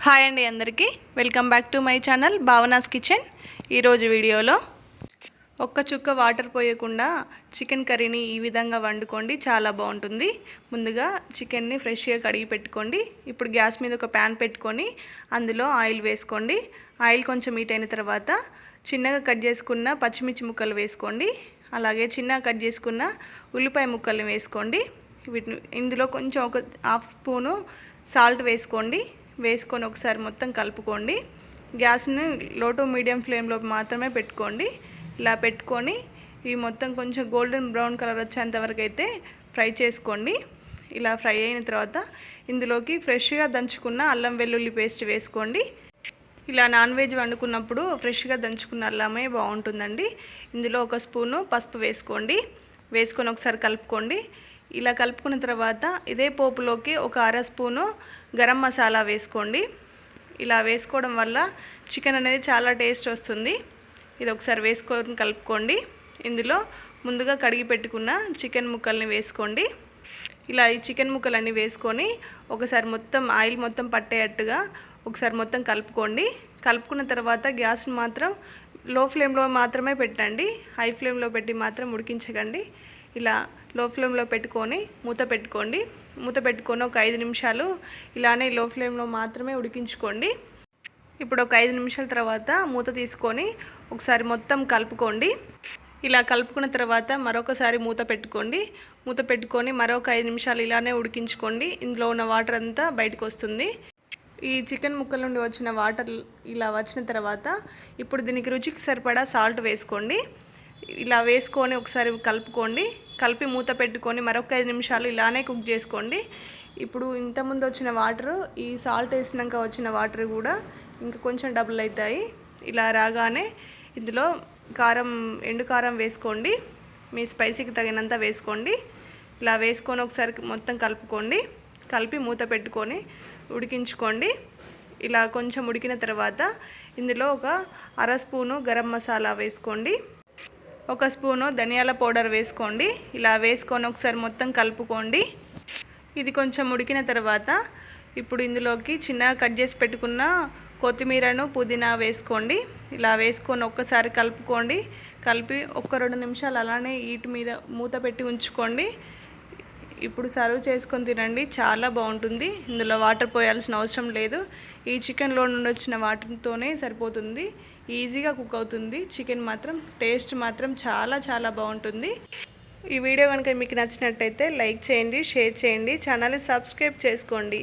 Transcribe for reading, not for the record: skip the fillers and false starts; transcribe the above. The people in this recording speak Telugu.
హాయ్ అండి అందరికీ welcome back to my channel Bhavana's kitchen. ఈరోజు వీడియోలో ఒక్క చుక్క వాటర్ పోయకుండా చికెన్ కర్రీని ఈ విధంగా వండుకోండి, చాలా బాగుంటుంది. ముందుగా చికెన్ని ఫ్రెష్గా కడిగి పెట్టుకోండి. ఇప్పుడు గ్యాస్ మీద ఒక ప్యాన్ పెట్టుకొని అందులో ఆయిల్ వేసుకోండి. ఆయిల్ కొంచెం హీట్ అయిన తర్వాత చిన్నగా కట్ చేసుకున్న పచ్చిమిర్చి ముక్కలు వేసుకోండి. అలాగే చిన్నగా కట్ చేసుకున్న ఉల్లిపాయ ముక్కల్ని వేసుకోండి. వీటిని ఇందులో కొంచెం ఒక హాఫ్ స్పూను సాల్ట్ వేసుకోండి. వేసుకొని ఒకసారి మొత్తం కలుపుకోండి. గ్యాస్ని లో టు మీడియం ఫ్లేమ్లో మాత్రమే పెట్టుకోండి. ఇలా పెట్టుకొని ఇవి మొత్తం కొంచెం గోల్డెన్ బ్రౌన్ కలర్ వచ్చేంత వరకు అయితే ఫ్రై చేసుకోండి. ఇలా ఫ్రై అయిన తర్వాత ఇందులోకి ఫ్రెష్గా దంచుకున్న అల్లం వెల్లుల్లి పేస్ట్ వేసుకోండి. ఇలా నాన్ వెజ్ వండుకున్నప్పుడు ఫ్రెష్గా దంచుకున్న అల్లమే బాగుంటుందండి. ఇందులో ఒక స్పూను పసుపు వేసుకోండి. వేసుకొని ఒకసారి కలుపుకోండి. ఇలా కలుపుకున్న తర్వాత ఇదే పోపులోకి ఒక అర స్పూను గరం మసాలా వేసుకోండి. ఇలా వేసుకోవడం వల్ల చికెన్ అనేది చాలా టేస్ట్ వస్తుంది. ఇది ఒకసారి వేసుకొని కలుపుకోండి. ఇందులో ముందుగా కడిగి పెట్టుకున్న చికెన్ ముక్కల్ని వేసుకోండి. ఇలా ఈ చికెన్ ముక్కలన్నీ వేసుకొని ఒకసారి మొత్తం ఆయిల్ మొత్తం పట్టేటట్టుగా ఒకసారి మొత్తం కలుపుకోండి. కలుపుకున్న తర్వాత గ్యాస్ని మాత్రం లో ఫ్లేమ్లో మాత్రమే పెట్టండి. హై ఫ్లేమ్లో పెట్టి మాత్రం ఉడికించకండి. ఇలా లో ఫ్లేమ్లో పెట్టుకొని మూత పెట్టుకోండి. మూత పెట్టుకొని ఒక 5 నిమిషాలు ఇలానే లో ఫ్లేమ్లో మాత్రమే ఉడికించుకోండి. ఇప్పుడు ఒక 5 నిమిషాల తర్వాత మూత తీసుకొని ఒకసారి మొత్తం కలుపుకోండి. ఇలా కలుపుకున్న తర్వాత మరొకసారి మూత పెట్టుకోండి. మూత పెట్టుకొని మరొక 5 నిమిషాలు ఇలానే ఉడికించుకోండి. ఇందులో ఉన్న వాటర్ అంతా బయటకు వస్తుంది. ఈ చికెన్ ముక్కల నుండి వచ్చిన వాటర్ ఇలా వచ్చిన తర్వాత ఇప్పుడు దీనికి రుచికి సరిపడా సాల్ట్ వేసుకోండి. ఇలా వేసుకొని ఒకసారి కలుపుకోండి. కలిపి మూత పెట్టుకొని మరొక 5 నిమిషాలు ఇలానే కుక్ చేసుకోండి. ఇప్పుడు ఇంతకుముందు వచ్చిన వాటర్ ఈ సాల్ట్ వేసినాక వచ్చిన వాటర్ కూడా ఇంకా కొంచెం డబుల్ అవుతాయి. ఇలా రాగానే ఇందులో కారం, ఎండు కారం వేసుకోండి. మీ స్పైసీకి తగినంత వేసుకోండి. ఇలా వేసుకొని ఒకసారి మొత్తం కలుపుకోండి. కలిపి మూత పెట్టుకొని ఉడికించుకోండి. ఇలా కొంచెం ఉడికిన తర్వాత ఇందులో ఒక అర స్పూను గరం మసాలా వేసుకోండి. ఒక స్పూను ధనియాల పౌడర్ వేసుకోండి. ఇలా వేసుకొని ఒకసారి మొత్తం కలుపుకోండి. ఇది కొంచెం ఉడికిన తర్వాత ఇప్పుడు ఇందులోకి చిన్నగా కట్ చేసి పెట్టుకున్న కొత్తిమీరను, పుదీనా వేసుకోండి. ఇలా వేసుకొని ఒక్కసారి కలుపుకోండి. కలిపి ఒక 2 నిమిషాలు అలానే హీట్ మీద మూత పెట్టి ఉంచుకోండి. ఇప్పుడు సర్వ్ చేసుకొని తినండి, చాలా బాగుంటుంది. ఇందులో వాటర్ పోయాల్సిన అవసరం లేదు. ఈ చికెన్లో నుండి వచ్చిన వాటర్తోనే సరిపోతుంది. ఈజీగా కుక్ అవుతుంది. చికెన్ మాత్రం టేస్ట్ మాత్రం చాలా చాలా బాగుంటుంది. ఈ వీడియో కనుక మీకు నచ్చినట్టయితే లైక్ చేయండి, షేర్ చేయండి, ఛానల్ని సబ్స్క్రైబ్ చేసుకోండి.